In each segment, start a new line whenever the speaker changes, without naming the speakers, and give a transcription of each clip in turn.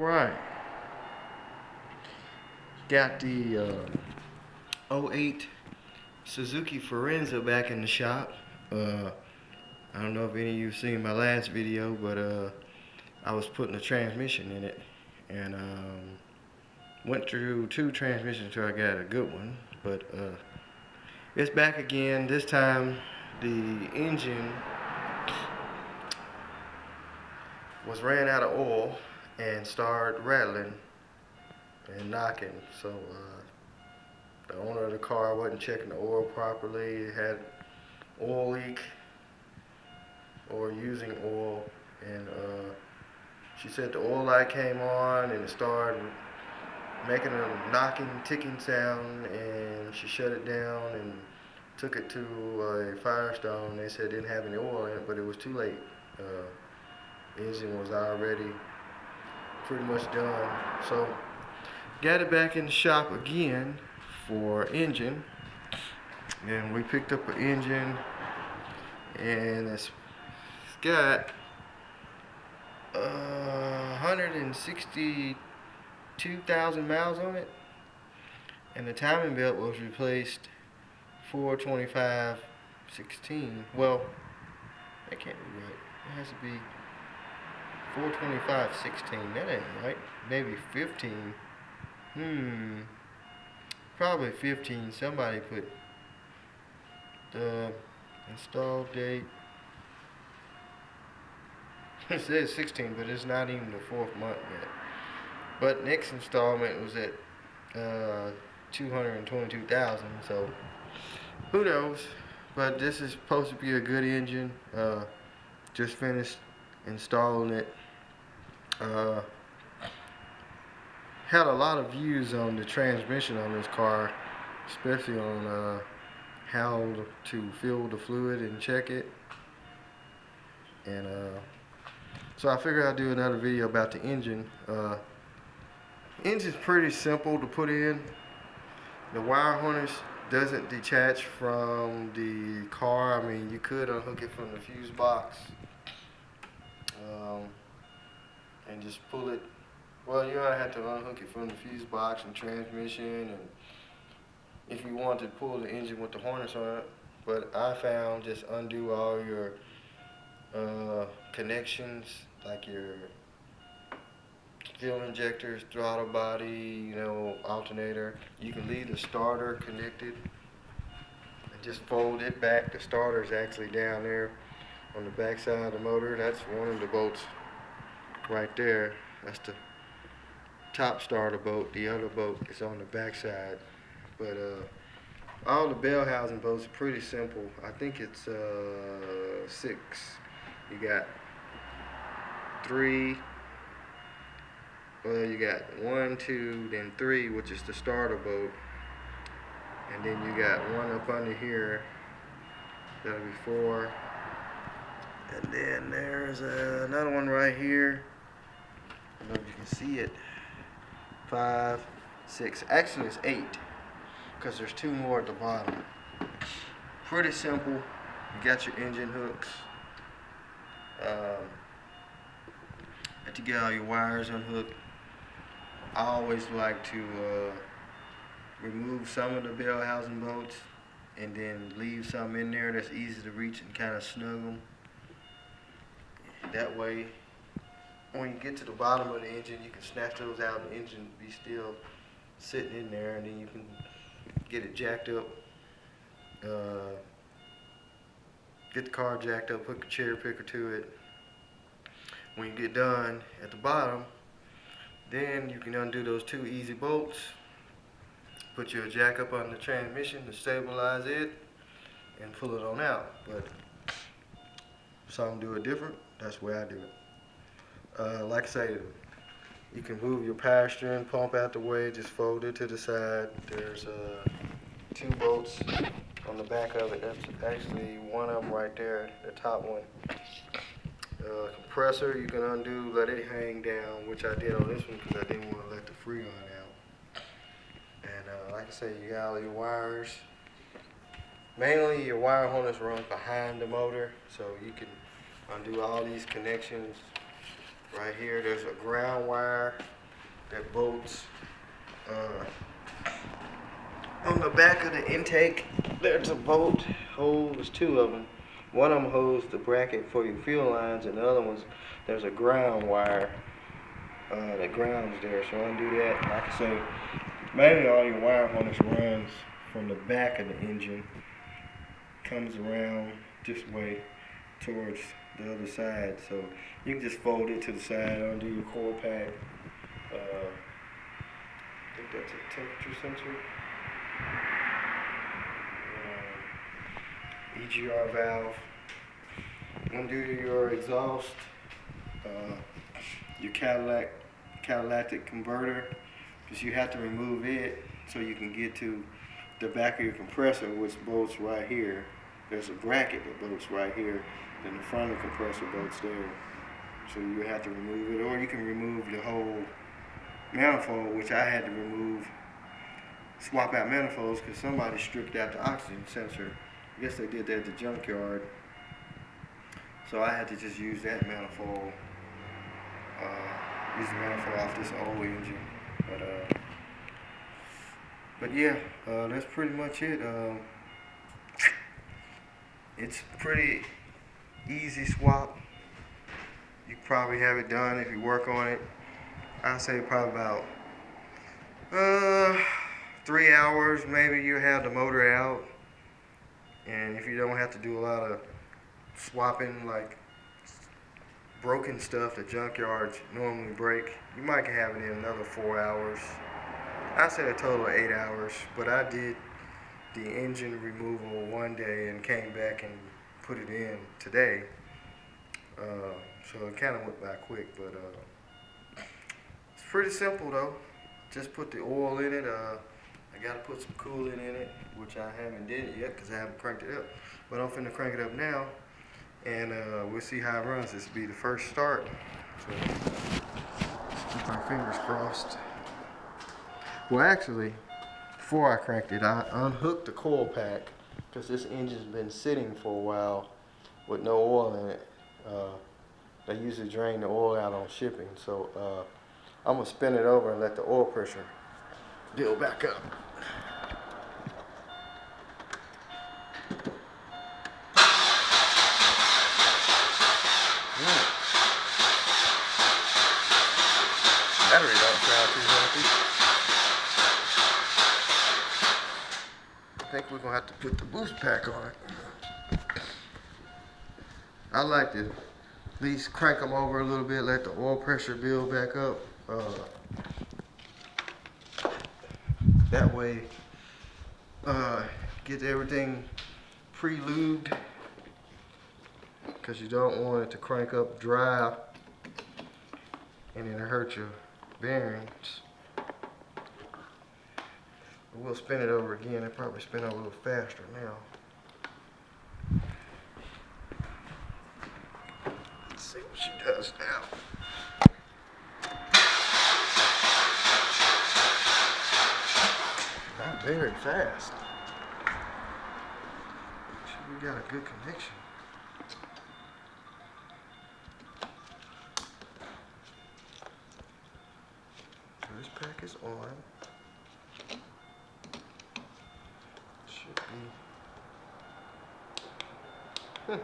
Alright, got the '08 Suzuki Forenza back in the shop. I don't know if any of you seen my last video, but I was putting a transmission in it, and went through 2 transmissions until I got a good one. But it's back again. This time the engine ran out of oil and started rattling and knocking. So the owner of the car wasn't checking the oil properly. It had oil leak or using oil, and she said the oil light came on and it started making a knocking, ticking sound, and she shut it down and took it to a Firestone. They said it didn't have any oil in it, but it was too late. The engine was already pretty much done. So got it back in the shop again for engine, and we picked up an engine, and it's got 162,000 miles on it, and the timing belt was replaced 425/16. Well, that can't be right. It has to be 425/16. That ain't right. Maybe 15. Probably 15. Somebody put the install date. It says 16, but it's not even the 4th month yet. But next installment was at 222,000. So who knows? But this is supposed to be a good engine. Just finished installing it. Had a lot of views on the transmission on this car, especially on how to fill the fluid and check it. And so I figured I'd do another video about the engine. Engine's pretty simple to put in. The wire harness doesn't detach from the car. I mean, you could unhook it from the fuse box and just pull it. Well, you don't have to unhook it from the fuse box and transmission, and if you want to pull the engine with the harness on it. But I found just undo all your connections, like your fuel injectors, throttle body, alternator. You can leave the starter connected and just fold it back. The starter is actually down there on the back side of the motor. That's one of the bolts right there. That's the top starter bolt. The other bolt is on the back side. But all the bell housing bolts are pretty simple. I think it's 6. You got 3. Well, you got 1, 2, then 3, which is the starter bolt, and then you got one up under here. That'll be 4. And then there's another one right here. I don't know if you can see it. 5, 6. Actually, it's 8, because there's 2 more at the bottom. Pretty simple. You got your engine hooks. To get all your wires unhooked. I always like to remove some of the bell housing bolts and then leave some in there that's easy to reach and kind of snug them. That way, when you get to the bottom of the engine, you can snatch those out and the engine be still sitting in there, and then you can get it jacked up. Get the car jacked up, hook a cherry picker to it. When you get done at the bottom, then you can undo those 2 easy bolts, put your jack up on the transmission to stabilize it, and pull it on out. But some do it different. That's the way I do it. Like I say, you can move your power steering pump out the way, just fold it to the side. There's 2 bolts on the back of it. That's actually one of them right there, the top one. Compressor, you can undo, let it hang down, which I did on this one because I didn't want to let the freon out. And like I said, you got all your wires. Mainly your wire harness runs behind the motor, so you can undo all these connections right here. There's a ground wire bolts. On the back of the intake, there's a bolt hole. There's two of them. One of them holds the bracket for your fuel lines, and the other one's there's a ground wire that grounds there. So undo that. Like I say, mainly all your wire harness runs from the back of the engine, comes around this way towards the other side. So you can just fold it to the side, undo your coil pack. I think that's a temperature sensor. EGR valve. Undo your exhaust, your catalytic converter, because you have to remove it so you can get to the back of your compressor, which bolts right here. There's a bracket that bolts right here, then the front of the compressor bolts there. So you have to remove it, or you can remove the whole manifold, which I had to remove, swap out manifolds because somebody stripped out the oxygen sensor. I guess they did that at the junkyard. So I had to just use that manifold, use the manifold off this old engine. But yeah, that's pretty much it. It's pretty easy swap. You probably have it done if you work on it. I'd say probably about 3 hours, maybe you have the motor out. And if you don't have to do a lot of swapping, like broken stuff that junkyards normally break, you might have it in another 4 hours. I said a total of 8 hours, but I did the engine removal one day and came back and put it in today. So it kind of went by quick, but it's pretty simple though. Just put the oil in it. I got to put some coolant in it, which I haven't did it yet because I haven't cranked it up. But I'm finna crank it up now, and we'll see how it runs. This will be the first start. So let's keep our fingers crossed. Well, actually, before I cranked it, I unhooked the coil pack because this engine's been sitting for a while with no oil in it. They usually drain the oil out on shipping, so I'm gonna spin it over and let the oil pressure build back up. Battery don't sound too healthy. I think we're gonna have to put the boost pack on it. I like to at least crank them over a little bit, let the oil pressure build back up. That way, get everything pre-lubed, because you don't want it to crank up dry and then hurt your bearings. We'll spin it over again. It'll probably spin over a little faster now. Let's see what she does now. Not very fast. We got a good connection. So this pack is on. Should be.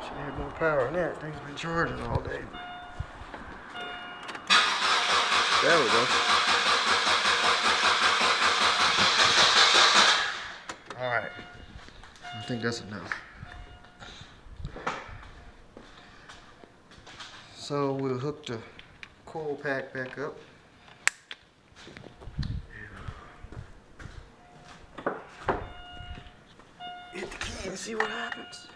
Should have more power than that. Thing's been charging all day. There we go. Alright, I think that's enough. So we'll hook the coil pack back up. Hit the key and see what happens.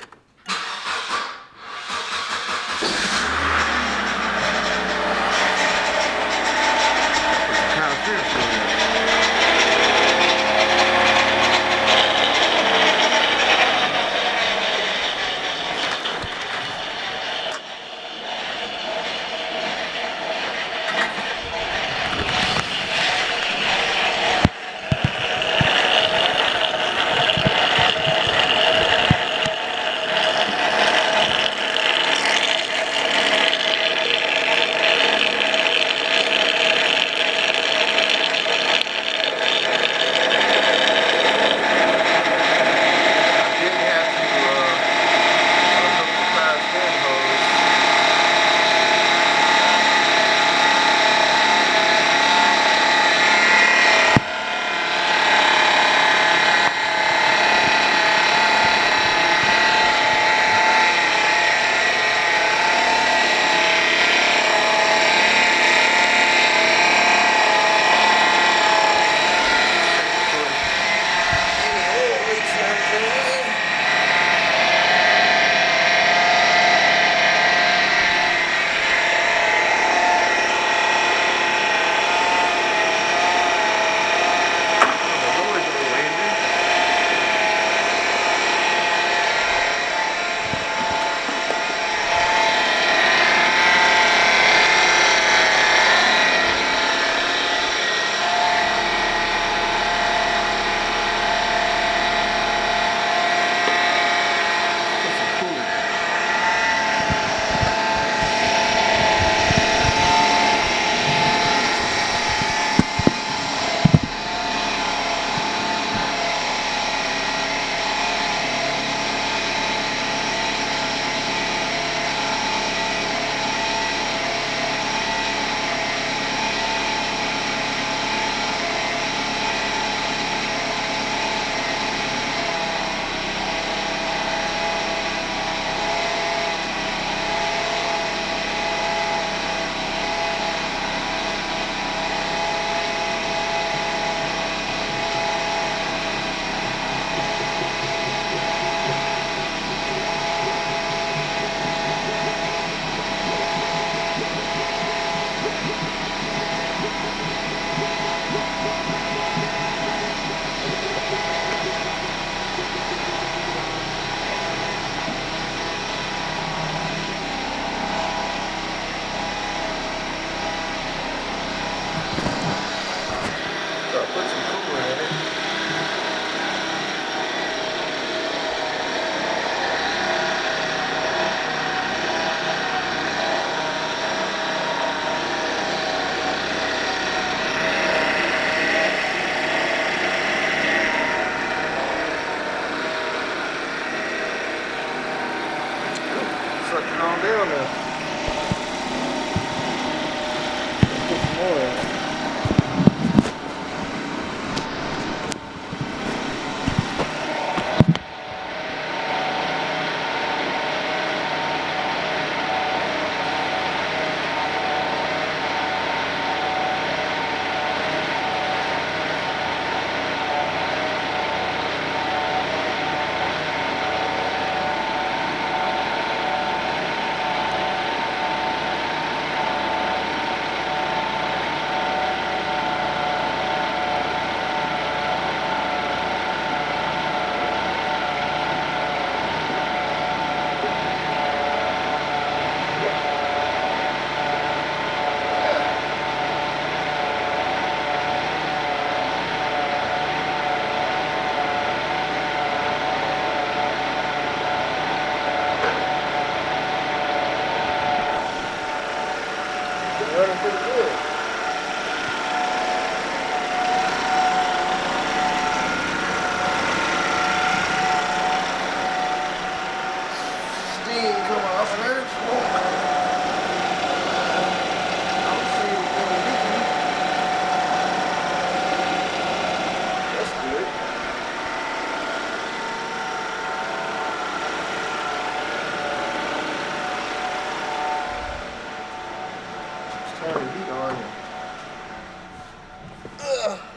turn the heat on.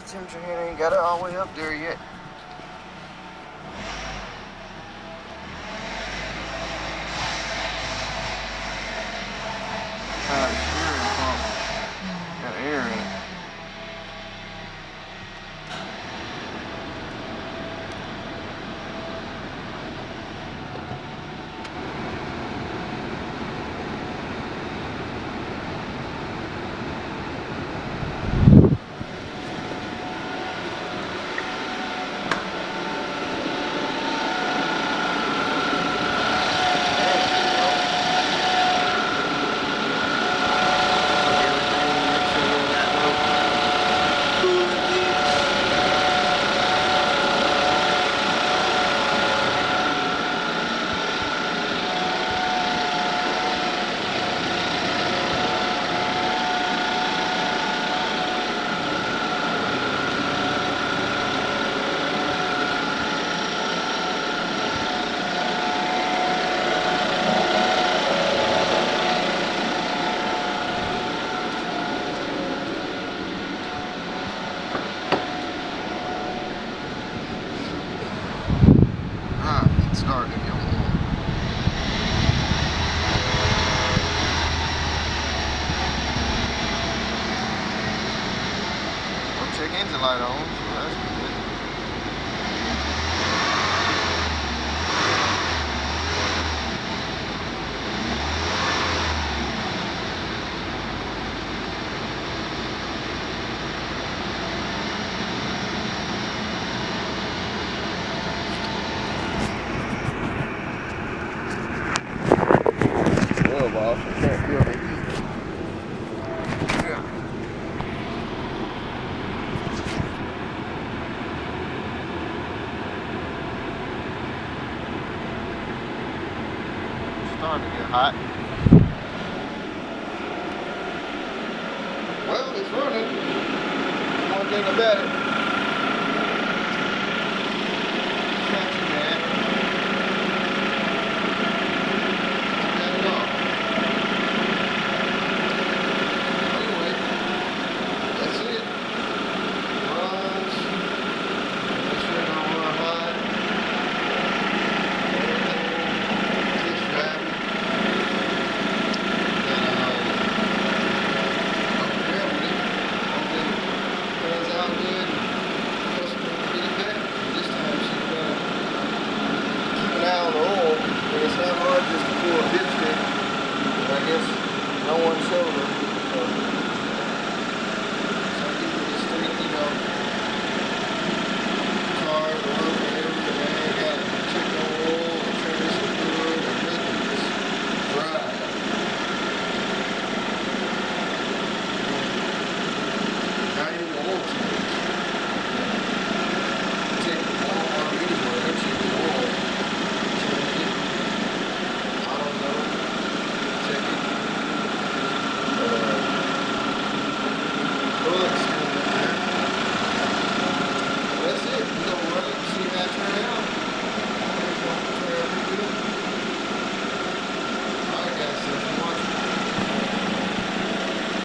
Temperature here ain't got it all the way up there yet. Steering pump got air in it. Start if you want. Well, check engine light on, so that's good. Off. I can't feel the heat. Yeah. It's starting to get hot. Well, it's running. One thing about it.